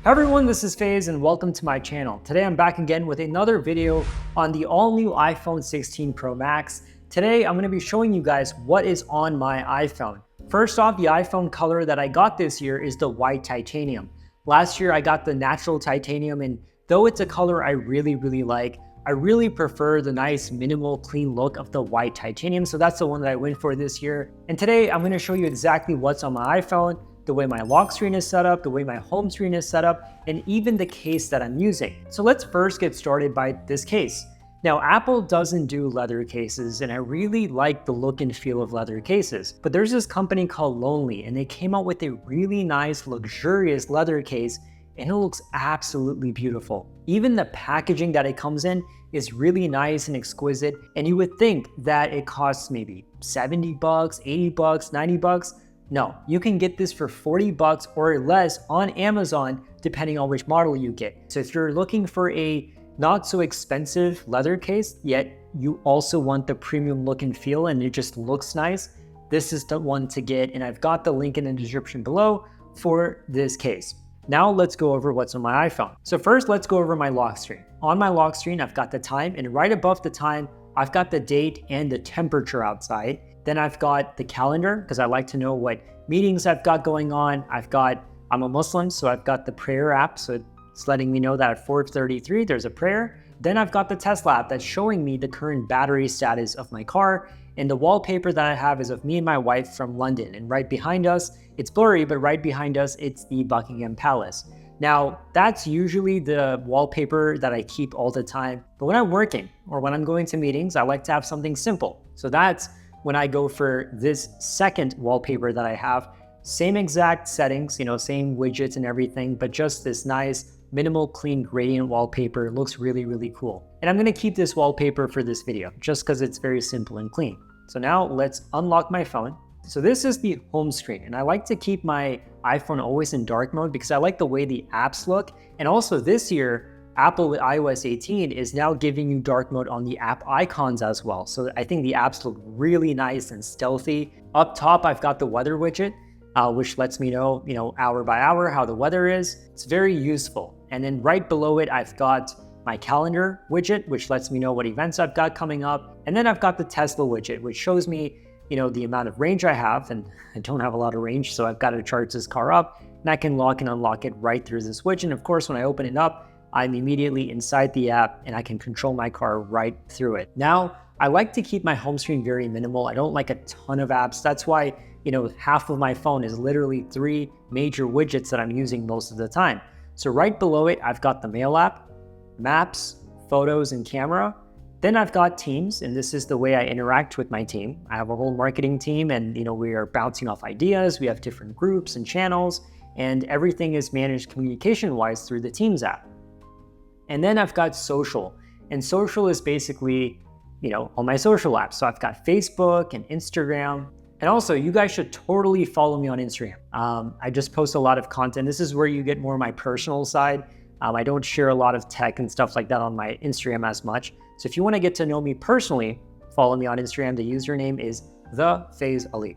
Hi everyone, this is FaZe and welcome to my channel. Today I'm back again with another video on the all-new iPhone 16 Pro Max. Today I'm going to be showing you guys what is on my iPhone. First off, the iPhone color that I got this year is the white titanium. Last year I got the natural titanium, and though it's a color I really like, I really prefer the nice minimal clean look of the white titanium, so that's the one that I went for this year. And today I'm going to show you exactly what's on my iPhone, the way my lock screen is set up, the way my home screen is set up, and even the case that I'm using. So let's first get started by this case. Now, Apple doesn't do leather cases, and I really like the look and feel of leather cases. But there's this company called Lonely, and they came out with a really nice, luxurious leather case, and it looks absolutely beautiful. Even the packaging that it comes in is really nice and exquisite, and you would think that it costs maybe 70 bucks, 80 bucks, 90 bucks. No, you can get this for 40 bucks or less on Amazon, depending on which model you get. So if you're looking for a not so expensive leather case, yet you also want the premium look and feel and it just looks nice, this is the one to get. And I've got the link in the description below for this case. Now let's go over what's on my iPhone. So first, let's go over my lock screen. On my lock screen, I've got the time, and right above the time, I've got the date and the temperature outside. Then I've got the calendar, because I like to know what meetings I've got going on. I'm a Muslim, so I've got the prayer app, so it's letting me know that at 4:33 there's a prayer. Then I've got the Tesla app that's showing me the current battery status of my car. And the wallpaper that I have is of me and my wife from London. And right behind us, it's blurry, but right behind us, it's the Buckingham Palace. Now, that's usually the wallpaper that I keep all the time. But when I'm working or when I'm going to meetings, I like to have something simple. So that's when I go for this second wallpaper that I have. Same exact settings, same widgets and everything, but just this nice minimal clean gradient wallpaper. Looks really cool. And I'm going to keep this wallpaper for this video just because it's very simple and clean. So now let's unlock my phone. So this is the home screen, and I like to keep my iPhone always in dark mode because I like the way the apps look. And also this year, Apple with iOS 18 is now giving you dark mode on the app icons as well. So I think the apps look really nice and stealthy. Up top, I've got the weather widget, which lets me know, hour by hour how the weather is. It's very useful. And then right below it, I've got my calendar widget, which lets me know what events I've got coming up. And then I've got the Tesla widget, which shows me, the amount of range I have, and I don't have a lot of range, so I've got to charge this car up, and I can lock and unlock it right through this switch. And of course, when I open it up, I'm immediately inside the app and I can control my car right through it. Now, I like to keep my home screen very minimal. I don't like a ton of apps. That's why, half of my phone is literally 3 major widgets that I'm using most of the time. So right below it, I've got the Mail app, Maps, Photos, and Camera. Then I've got Teams, and this is the way I interact with my team. I have a whole marketing team, and we are bouncing off ideas. We have different groups and channels, and everything is managed communication-wise through the Teams app. And then I've got Social, and Social is basically, all my social apps. So I've got Facebook and Instagram. And also, you guys should totally follow me on Instagram. I just post a lot of content. This is where you get more of my personal side. I don't share a lot of tech and stuff like that on my Instagram as much. So if you want to get to know me personally, follow me on Instagram. The username is @FaZeAli.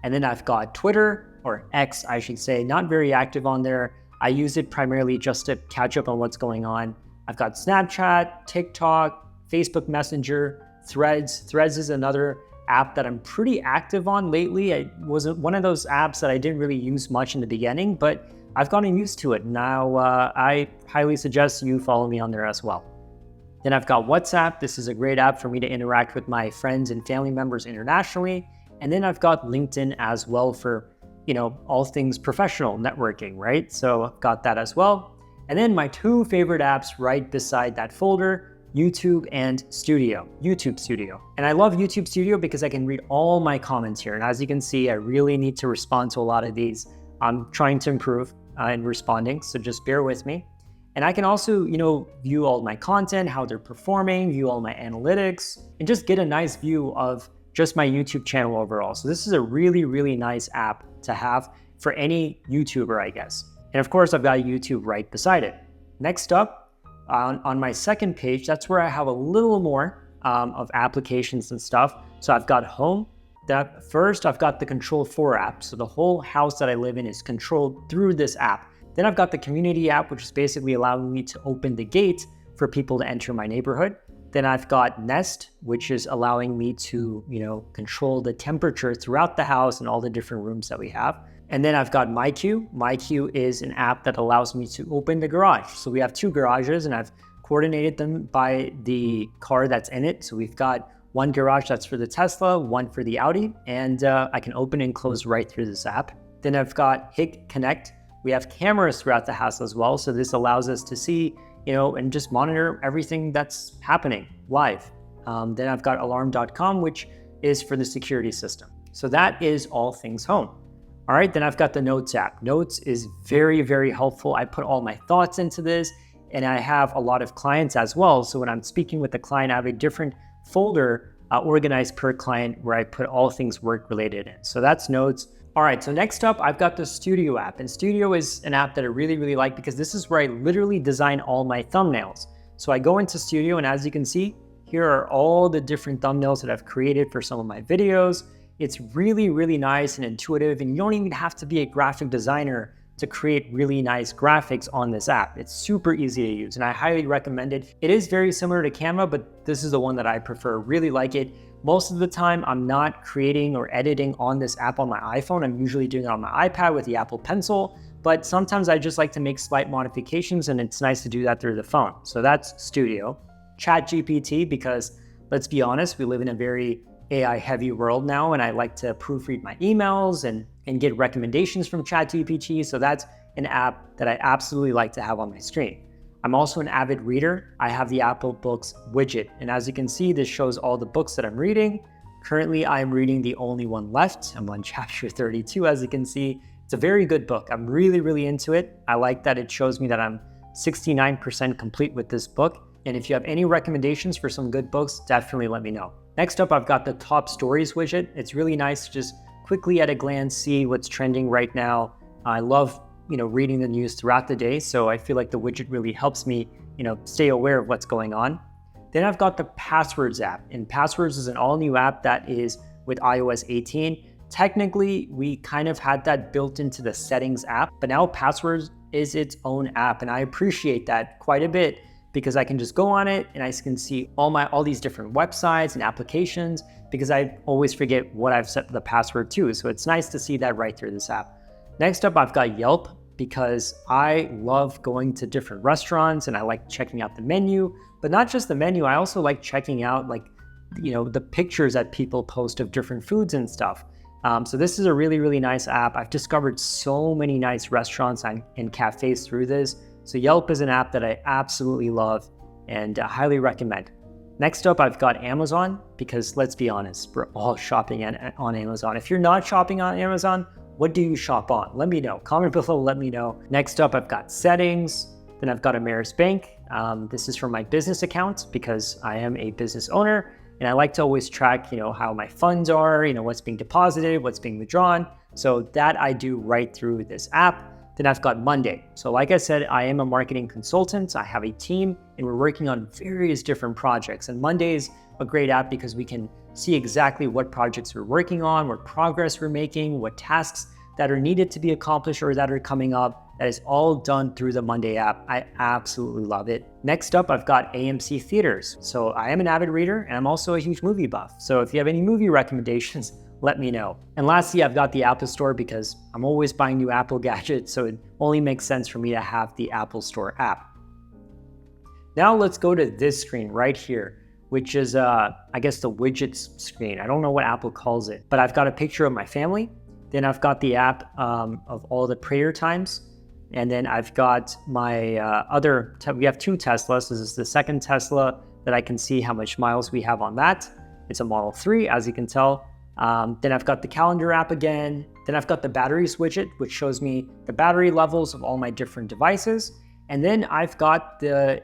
And then I've got Twitter, or X, I should say, not very active on there. I use it primarily just to catch up on what's going on. I've got Snapchat, TikTok, Facebook Messenger, Threads. Threads is another app that I'm pretty active on lately. It was one of those apps that I didn't really use much in the beginning, but I've gotten used to it. Now, I highly suggest you follow me on there as well. Then I've got WhatsApp. This is a great app for me to interact with my friends and family members internationally. And then I've got LinkedIn as well for, all things professional networking, right? So I've got that as well. And then my 2 favorite apps right beside that folder, YouTube and YouTube Studio. And I love YouTube Studio because I can read all my comments here. And as you can see, I really need to respond to a lot of these. I'm trying to improve in responding, so just bear with me. And I can also, view all my content, how they're performing, view all my analytics, and just get a nice view of just my YouTube channel overall. So this is a really nice app to have for any YouTuber, I guess. And of course, I've got YouTube right beside it. Next up, on my second page, that's where I have a little more of applications and stuff. So I've got Home. First, I've got the Control 4 app. So the whole house that I live in is controlled through this app. Then I've got the community app, which is basically allowing me to open the gate for people to enter my neighborhood. Then I've got Nest, which is allowing me to, control the temperature throughout the house and all the different rooms that we have. And then I've got MyQ. MyQ is an app that allows me to open the garage. So we have 2 garages and I've coordinated them by the car that's in it. So we've got one garage that's for the Tesla, one for the Audi, and I can open and close right through this app. Then I've got Hik Connect. We have cameras throughout the house as well. So this allows us to see, and just monitor everything that's happening live. Then I've got alarm.com, which is for the security system. So that is all things home. All right, then I've got the Notes app. Notes is very, very helpful. I put all my thoughts into this, and I have a lot of clients as well. So when I'm speaking with the client, I have a different folder organized per client where I put all things work related in. So that's Notes. All right, so next up, I've got the Studio app. And Studio is an app that I really, really like because this is where I literally design all my thumbnails. So I go into Studio, and as you can see, here are all the different thumbnails that I've created for some of my videos. It's really, really nice and intuitive, and you don't even have to be a graphic designer to create really nice graphics on this app. It's super easy to use, and I highly recommend it. It is very similar to Canva, but this is the one that I prefer. Really like it. Most of the time, I'm not creating or editing on this app on my iPhone. I'm usually doing it on my iPad with the Apple Pencil, but sometimes I just like to make slight modifications, and it's nice to do that through the phone. So that's Studio. ChatGPT, because let's be honest, we live in a very AI heavy world now, and I like to proofread my emails and get recommendations from ChatGPT. So that's an app that I absolutely like to have on my screen. I'm also an avid reader. I have the Apple Books widget, and as you can see, this shows all the books that I'm reading. Currently, I'm reading The Only One Left. I'm on chapter 32, as you can see. It's a very good book. I'm really, really into it. I like that it shows me that I'm 69% complete with this book. And if you have any recommendations for some good books, definitely let me know. Next up, I've got the Top Stories widget. It's really nice to just quickly at a glance see what's trending right now. I love, reading the news throughout the day, so I feel like the widget really helps me, stay aware of what's going on. Then I've got the Passwords app, and Passwords is an all-new app that is with iOS 18. Technically, we kind of had that built into the Settings app, but now Passwords is its own app, and I appreciate that quite a bit, because I can just go on it and I can see all these different websites and applications, because I always forget what I've set the password to. So it's nice to see that right through this app. Next up, I've got Yelp, because I love going to different restaurants and I like checking out the menu, but not just the menu. I also like checking out the pictures that people post of different foods and stuff. So this is a really, really nice app. I've discovered so many nice restaurants and cafes through this. So Yelp is an app that I absolutely love and highly recommend. Next up, I've got Amazon, because let's be honest, we're all shopping on Amazon. If you're not shopping on Amazon, what do you shop on? Let me know. Comment below, let me know. Next up, I've got Settings. Then I've got Ameris Bank. This is for my business account, because I am a business owner and I like to always track, how my funds are, what's being deposited, what's being withdrawn. So that I do right through this app. Then I've got Monday. So like I said, I am a marketing consultant. I have a team and we're working on various different projects. And Monday is a great app because we can see exactly what projects we're working on, what progress we're making, what tasks that are needed to be accomplished or that are coming up. That is all done through the Monday app. I absolutely love it. Next up, I've got AMC Theaters. So I am an avid reader and I'm also a huge movie buff. So if you have any movie recommendations, let me know. And lastly, I've got the Apple Store, because I'm always buying new Apple gadgets, so it only makes sense for me to have the Apple Store app. Now let's go to this screen right here, which is, I guess, the widgets screen. I don't know what Apple calls it, but I've got a picture of my family. Then I've got the app of all the prayer times. And then I've got my we have 2 Teslas. This is the second Tesla that I can see how much miles we have on that. It's a Model 3, as you can tell. Then I've got the calendar app again. Then I've got the batteries widget, which shows me the battery levels of all my different devices. And then I've got the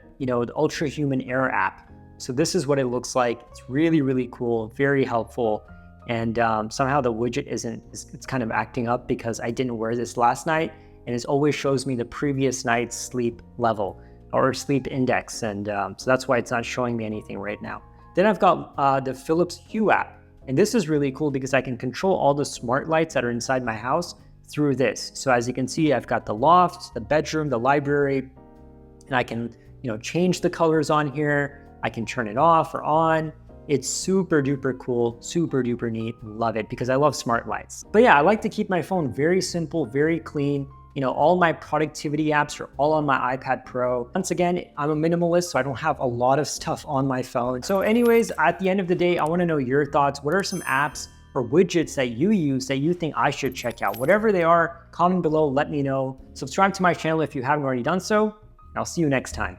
Ultra Human Air app. So this is what it looks like. It's really, really cool, very helpful. And somehow the widget it's kind of acting up because I didn't wear this last night. And it always shows me the previous night's sleep level or sleep index. And so that's why it's not showing me anything right now. Then I've got the Philips Hue app. And this is really cool because I can control all the smart lights that are inside my house through this. So as you can see, I've got the loft, the bedroom, the library, and I can, change the colors on here. I can turn it off or on. It's super duper cool, super duper neat. Love it because I love smart lights. But yeah, I like to keep my phone very simple, very clean. All my productivity apps are all on my iPad Pro. Once again, I'm a minimalist, so I don't have a lot of stuff on my phone. So anyways, at the end of the day, I wanna know your thoughts. What are some apps or widgets that you use that you think I should check out? Whatever they are, comment below, let me know. Subscribe to my channel if you haven't already done so, and I'll see you next time.